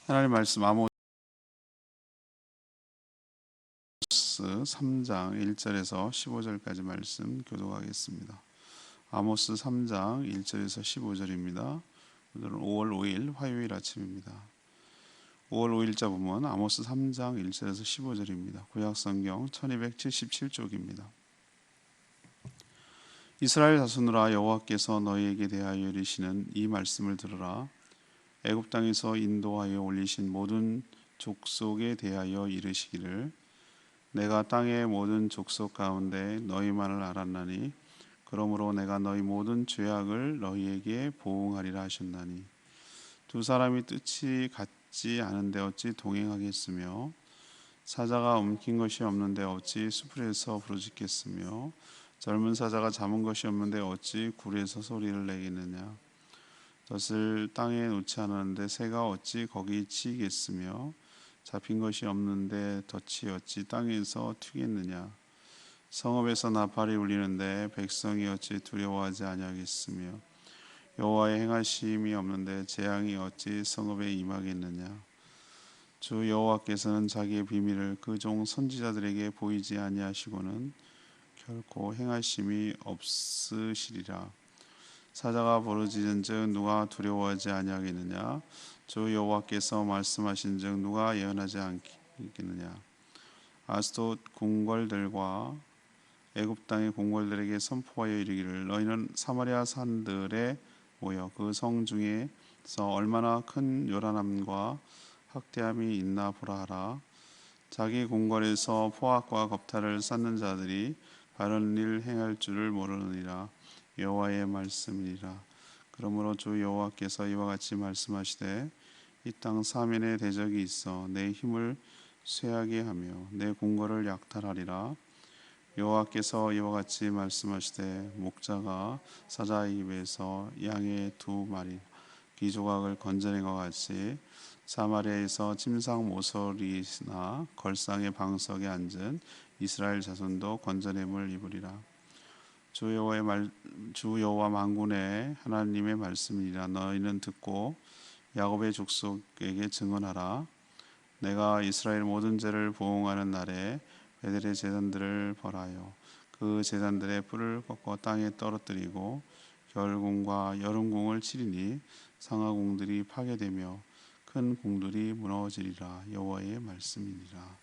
하나님 말씀 아모스 3장 1절에서 15절까지 말씀 교독하겠습니다. 아모스 3장 1절에서 15절입니다. 오늘은 5월 5일 화요일 아침입니다. 5월 5일자 보면 아모스 3장 1절에서 15절입니다. 구약성경 1277쪽입니다. 이스라엘 자손들아, 여호와께서 너희에게 대하여 이르시는 이 말씀을 들으라. 애굽 땅에서 인도하여 올리신 모든 족속에 대하여 이르시기를, 내가 땅의 모든 족속 가운데 너희만을 알았나니 그러므로 내가 너희 모든 죄악을 너희에게 보응하리라 하셨나니, 두 사람이 뜻이 같지 않은데 어찌 동행하겠으며, 사자가 옮긴 것이 없는데 어찌 수풀에서 부르짖겠으며, 젊은 사자가 잡은 것이 없는데 어찌 굴에서 소리를 내겠느냐. 덫을 땅에 놓지 않았는데 새가 어찌 거기 치겠으며, 잡힌 것이 없는데 덫이 어찌 땅에서 튀겠느냐. 성읍에서 나팔이 울리는데 백성이 어찌 두려워하지 아니하겠으며, 여호와의 행하심이 없는데 재앙이 어찌 성읍에 임하겠느냐. 주 여호와께서는 자기의 비밀을 그 종 선지자들에게 보이지 아니하시고는 결코 행하심이 없으시리라. 사자가 부르짖은즉 누가 두려워하지 아니하겠느냐. 주 여호와께서 말씀하신즉 누가 예언하지 않겠느냐. 아스돗 궁궐들과 애굽 땅의 궁궐들에게 선포하여 이르기를, 너희는 사마리아 산들에 모여 그 성 중에서 얼마나 큰 요란함과 학대함이 있나 보라 하라. 자기 궁궐에서 포악과 겁탈을 쌓는 자들이 바른 일 행할 줄을 모르느니라. 여호와의 말씀이니라. 그러므로 주 여호와께서 이와 같이 말씀하시되, 이 땅 사면에 대적이 있어 내 힘을 쇠하게 하며 내 궁궐을 약탈하리라. 여호와께서 이와 같이 말씀하시되, 목자가 사자의 입에서 양의 두 마리 기조각을 건져낸 것 같이 사마리아에서 침상 모서리나 걸상의 방석에 앉은 이스라엘 자손도 건져냄을 입으리라. 주 여호와 만군의 하나님의 말씀이라. 너희는 듣고 야곱의 족속에게 증언하라. 내가 이스라엘 모든 죄를 보응하는 날에 베델의 제단들을 벌하여 그 제단들의 뿔을 꺾어 땅에 떨어뜨리고 겨울궁과 여름궁을 치리니 상하궁들이 파괴되며 큰 궁들이 무너지리라. 여호와의 말씀이니라.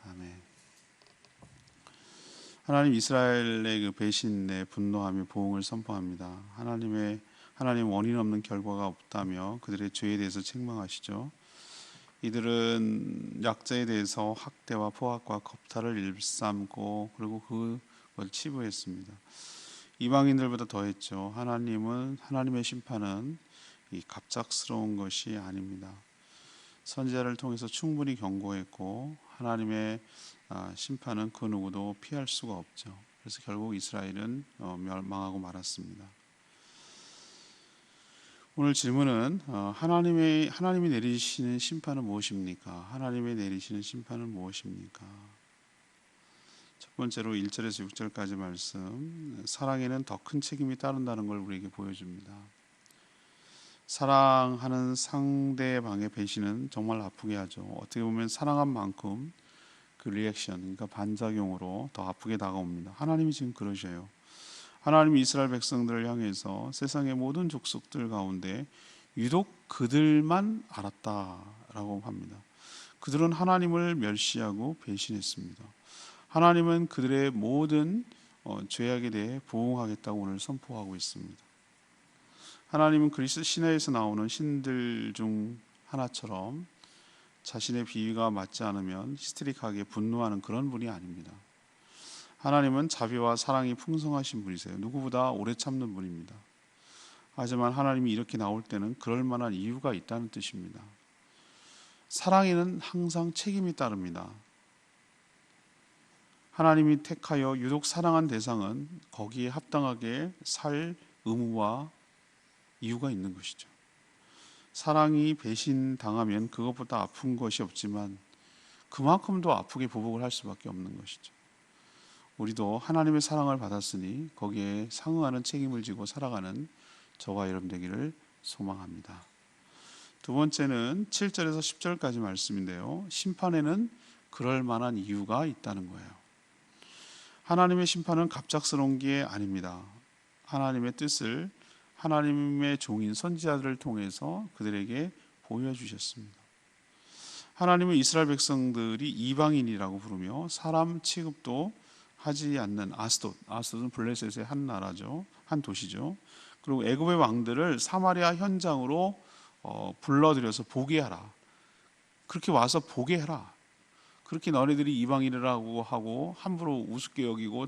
아멘. 하나님 이스라엘의 그 배신에 분노하며 보응을 선포합니다. 하나님 원인 없는 결과가 없다며 그들의 죄에 대해서 책망하시죠. 이들은 약자에 대해서 학대와 포악과 겁탈을 일삼고 그리고 그걸 치부했습니다. 이방인들보다 더했죠. 하나님의 심판은 이 갑작스러운 것이 아닙니다. 선지자를 통해서 충분히 경고했고, 하나님의 심판은 그 누구도 피할 수가 없죠. 그래서 결국 이스라엘은 멸망하고 말았습니다. 오늘 질문은 하나님이 내리시는 심판은 무엇입니까? 하나님이 내리시는 심판은 무엇입니까? 첫 번째로 1절에서 6절까지 말씀, 사랑에는 더 큰 책임이 따른다는 걸 우리에게 보여줍니다. 사랑하는 상대방의 배신은 정말 아프게 하죠. 어떻게 보면 사랑한 만큼 그 리액션, 그러니까 반작용으로 더 아프게 다가옵니다. 하나님이 지금 그러셔요. 하나님이 이스라엘 백성들을 향해서 세상의 모든 족속들 가운데 유독 그들만 알았다라고 합니다. 그들은 하나님을 멸시하고 배신했습니다. 하나님은 그들의 모든 죄악에 대해 보응하겠다고 오늘 선포하고 있습니다. 하나님은 그리스 신화에서 나오는 신들 중 하나처럼 자신의 비위가 맞지 않으면 히스테릭하게 분노하는 그런 분이 아닙니다. 하나님은 자비와 사랑이 풍성하신 분이세요. 누구보다 오래 참는 분입니다. 하지만 하나님이 이렇게 나올 때는 그럴 만한 이유가 있다는 뜻입니다. 사랑에는 항상 책임이 따릅니다. 하나님이 택하여 유독 사랑한 대상은 거기에 합당하게 살 의무와 이유가 있는 것이죠. 사랑이 배신당하면 그것보다 아픈 것이 없지만 그만큼 더 아프게 보복을 할 수밖에 없는 것이죠. 우리도 하나님의 사랑을 받았으니 거기에 상응하는 책임을 지고 살아가는 저와 여러분 되기를 소망합니다. 두 번째는 7절에서 10절까지 말씀인데요. 심판에는 그럴 만한 이유가 있다는 거예요. 하나님의 심판은 갑작스러운 게 아닙니다. 하나님의 뜻을 하나님의 종인 선지자들을 통해서 그들에게 보여주셨습니다. 하나님은 이스라엘 백성들이 이방인이라고 부르며 사람 취급도 하지 않는 아스돗은 블레셋의 한 나라죠, 한 도시죠. 그리고 애굽의 왕들을 사마리아 현장으로 불러들여서 보게 하라. 그렇게 와서 보게 해라. 그렇게 너네들이 이방인이라고 하고 함부로 우습게 여기고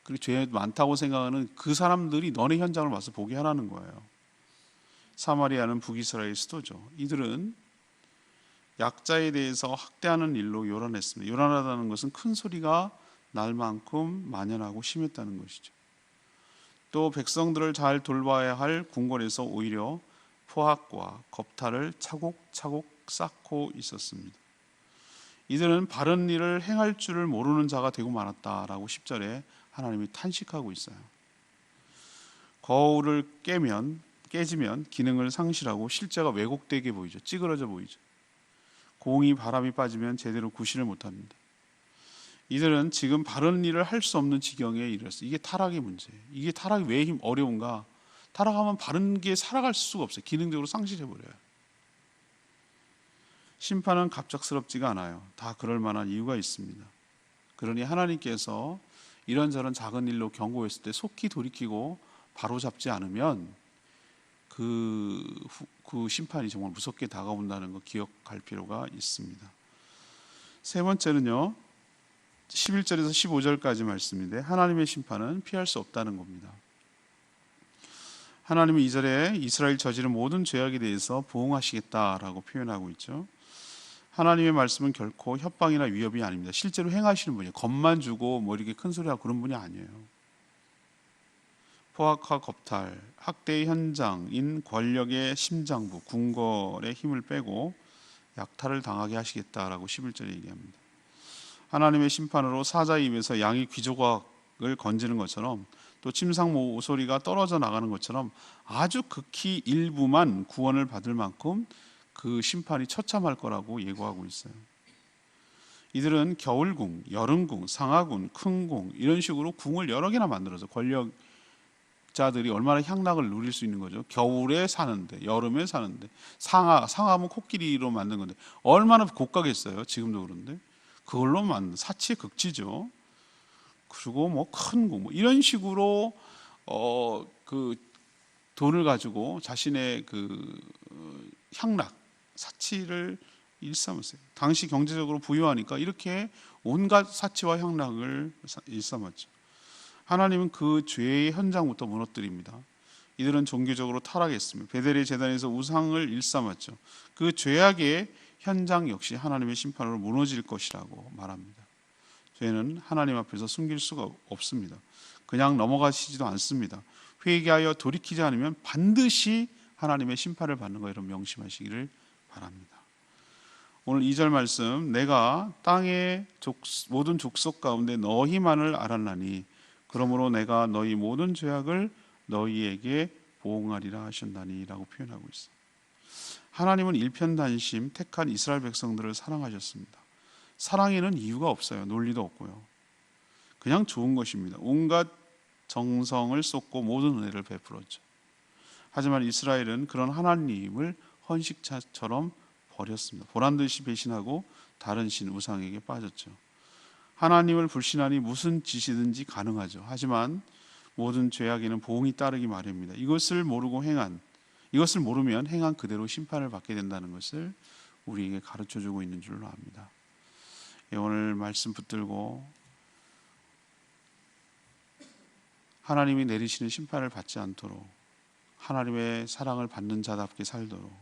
그리고 죄 많다고 생각하는 그 사람들이 너네 현장을 와서 보게 하라는 거예요. 사마리아는 북이스라엘 수도죠. 이들은 약자에 대해서 학대하는 일로 요란했습니다. 요란하다는 것은 큰 소리가 날 만큼 만연하고 심했다는 것이죠. 또 백성들을 잘 돌봐야 할 궁궐에서 오히려 포악과 겁탈을 차곡차곡 쌓고 있었습니다. 이들은 바른 일을 행할 줄을 모르는 자가 되고 말았다라고 10절에 하나님이 탄식하고 있어요. 거울을 깨지면 기능을 상실하고 실제가 왜곡되게 보이죠. 찌그러져 보이죠. 공이 바람이 빠지면 제대로 구실을 못합니다. 이들은 지금 바른 일을 할 수 없는 지경에 이르렀어요. 이게 타락의 문제예요. 이게 타락이 왜 어려운가? 타락하면 바른 게 살아갈 수가 없어요. 기능적으로 상실해버려요. 심판은 갑작스럽지가 않아요. 다 그럴 만한 이유가 있습니다. 그러니 하나님께서 이런저런 작은 일로 경고했을 때 속히 돌이키고 바로잡지 않으면 그 심판이 정말 무섭게 다가온다는 거 기억할 필요가 있습니다. 세 번째는요, 11절에서 15절까지 말씀인데 하나님의 심판은 피할 수 없다는 겁니다. 하나님은 2절에 이스라엘 저지른 모든 죄악에 대해서 보응하시겠다라고 표현하고 있죠. 하나님의 말씀은 결코 협박이나 위협이 아닙니다. 실제로 행하시는 분이에요. 겁만 주고 뭐 이렇게 큰 소리하고 그런 분이 아니에요. 포악과 겁탈, 학대의 현장인 권력의 심장부, 궁궐의 힘을 빼고 약탈을 당하게 하시겠다라고 11절에 얘기합니다. 하나님의 심판으로 사자의 입에서 양이 귀조각을 건지는 것처럼 또 침상 모서리가 떨어져 나가는 것처럼 아주 극히 일부만 구원을 받을 만큼 그 심판이 처참할 거라고 예고하고 있어요. 이들은 겨울궁, 여름궁, 상하궁, 큰궁 이런 식으로 궁을 여러 개나 만들어서 권력자들이 얼마나 향락을 누릴 수 있는 거죠. 겨울에 사는데, 여름에 사는데, 상하면 코끼리로 만든 건데 얼마나 고가겠어요. 지금도 그런데 그걸로 만든 사치의 극치죠. 그리고 뭐 큰 궁, 이런 식으로 그 돈을 가지고 자신의 그 향락, 사치를 일삼았어요. 당시 경제적으로 부유하니까 이렇게 온갖 사치와 향락을 일삼았죠. 하나님은 그 죄의 현장부터 무너뜨립니다. 이들은 종교적으로 타락했습니다. 베델의 제단에서 우상을 일삼았죠. 그 죄악의 현장 역시 하나님의 심판으로 무너질 것이라고 말합니다. 죄는 하나님 앞에서 숨길 수가 없습니다. 그냥 넘어가시지도 않습니다. 회개하여 돌이키지 않으면 반드시 하나님의 심판을 받는 거 여러분 명심하시기를 바랍니다. 오늘 2절 말씀, 내가 땅의 모든 족속 가운데 너희만을 알았나니 그러므로 내가 너희 모든 죄악을 너희에게 보응하리라 하셨나니 라고 표현하고 있어요. 하나님은 일편단심 택한 이스라엘 백성들을 사랑하셨습니다. 사랑에는 이유가 없어요. 논리도 없고요. 그냥 좋은 것입니다. 온갖 정성을 쏟고 모든 은혜를 베풀었죠. 하지만 이스라엘은 그런 하나님을 헌식차처럼 버렸습니다. 보란듯이 배신하고 다른 신 우상에게 빠졌죠. 하나님을 불신하니 무슨 짓이든지 가능하죠. 하지만 모든 죄악에는 보응이 따르기 마련입니다. 이것을 모르면 행한 그대로 심판을 받게 된다는 것을 우리에게 가르쳐주고 있는 줄로 압니다. 오늘 말씀 붙들고 하나님이 내리시는 심판을 받지 않도록 하나님의 사랑을 받는 자답게 살도록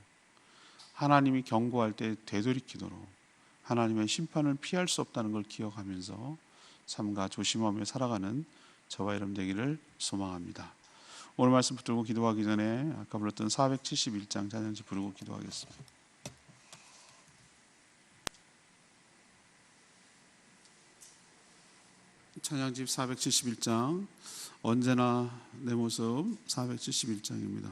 하나님이 경고할 때 되돌이키도록 하나님의 심판을 피할 수 없다는 걸 기억하면서 삼가 조심하며 살아가는 저와 여러분 되기를 소망합니다. 오늘 말씀 붙들고 기도하기 전에 아까 불렀던 471장 찬양지 부르고 기도하겠습니다. 찬양집 471장 언제나 내 모습 471장입니다.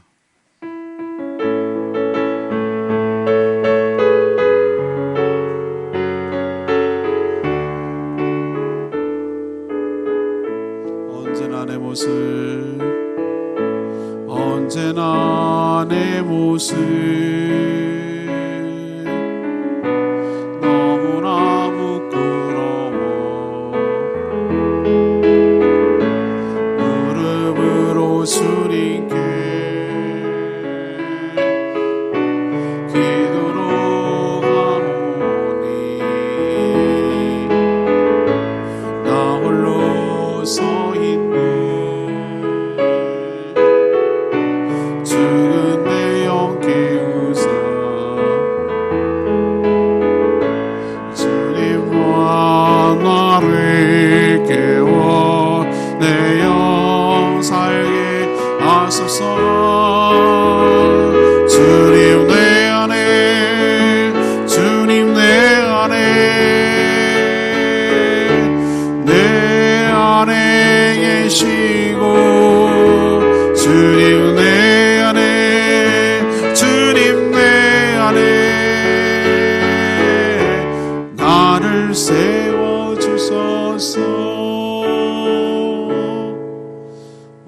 세워주소서.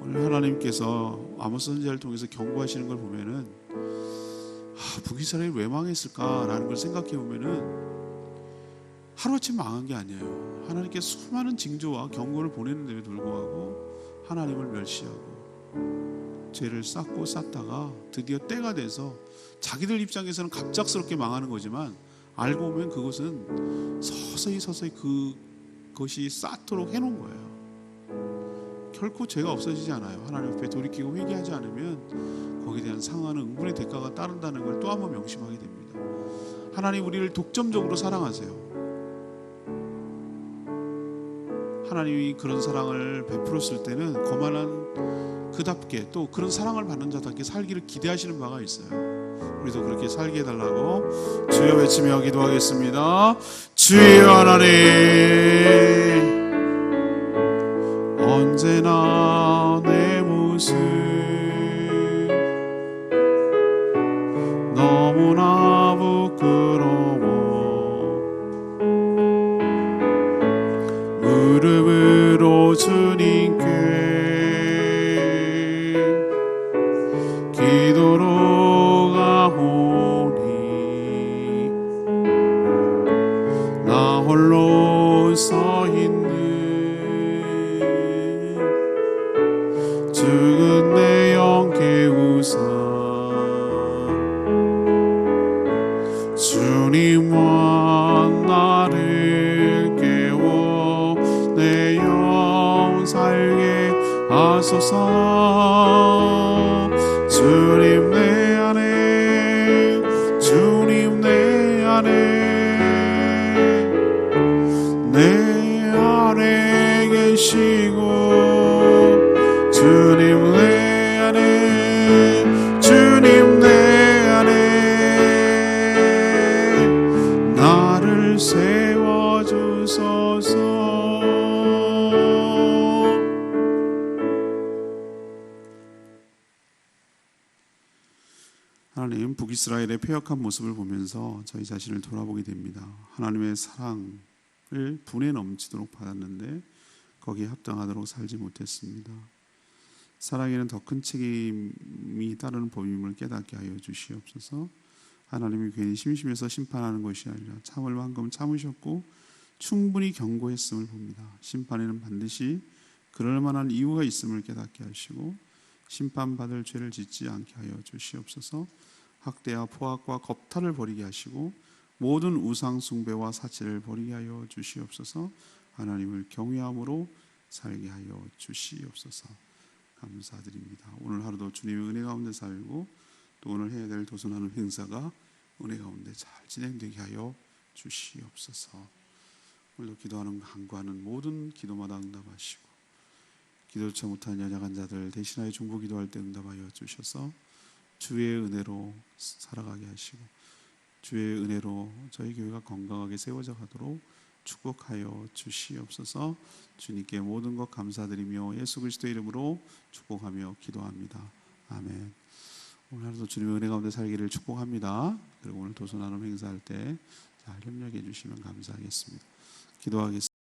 오늘 하나님께서 아모스 선지자를 통해서 경고하시는 걸 보면은 북이스라엘이 왜 망했을까라는 걸 생각해 보면은 하루아침 망한 게 아니에요. 하나님께 수많은 징조와 경고를 보내는데도 불구하고 하나님을 멸시하고 죄를 쌓고 쌓다가 드디어 때가 돼서 자기들 입장에서는 갑작스럽게 망하는 거지만 알고 보면 그것은 서서히 그것이 쌓도록 해놓은 거예요. 결코 죄가 없어지지 않아요. 하나님 앞에 돌이키고 회개하지 않으면 거기에 대한 상하는 응분의 대가가 따른다는 걸 또 한 번 명심하게 됩니다. 하나님 우리를 독점적으로 사랑하세요. 하나님이 그런 사랑을 베풀었을 때는 거만한 그답게 또 그런 사랑을 받는 자답게 살기를 기대하시는 바가 있어요. 우리도 그렇게 살게 해달라고 주여 외치며 기도하겠습니다. 주여 하나님, 언제나 내 모습 너무나 부끄러워 무릎으로 주님께 기도로 가오니 나 홀로 서 있는 죽은 내 영 깨우사 주님과 나를 깨워 내 영 살게 하소서. 주님 내 안에 주님 내 안에 내 안에 계시고 주님 내 안에 주님 내 안에 나를 세워주소서. 하나님, 북이스라엘의 패역한 모습을 보면서 저희 자신을 돌아보게 됩니다. 하나님의 사랑을 분에 넘치도록 받았는데 거기에 합당하도록 살지 못했습니다. 사랑에는 더 큰 책임이 따르는 법임을 깨닫게 하여 주시옵소서. 하나님이 괜히 심심해서 심판하는 것이 아니라 참을 만큼 참으셨고 충분히 경고했음을 봅니다. 심판에는 반드시 그럴 만한 이유가 있음을 깨닫게 하시고 심판받을 죄를 짓지 않게 하여 주시옵소서. 학대와 포악과 겁탈을 버리게 하시고 모든 우상 숭배와 사치를 버리게 하여 주시옵소서. 하나님을 경외함으로 살게 하여 주시옵소서. 감사드립니다. 오늘 하루도 주님의 은혜 가운데 살고 또 오늘 해야 될 도전하는 행사가 은혜 가운데 잘 진행되게 하여 주시옵소서. 오늘도 기도하는 간구하는 모든 기도마다 응답하시고 기도조차 못한 연약한 자들 대신하여 중보 기도할 때 응답하여 주셔서 주의 은혜로 살아가게 하시고 주의 은혜로 저희 교회가 건강하게 세워져 가도록 축복하여 주시옵소서. 주님께 모든 것 감사드리며 예수 그리스도의 이름으로 축복하며 기도합니다. 아멘. 오늘 하루도 주님의 은혜 가운데 살기를 축복합니다. 그리고 오늘 도서 나눔 행사할 때 잘 협력해 주시면 감사하겠습니다. 기도하겠습니다.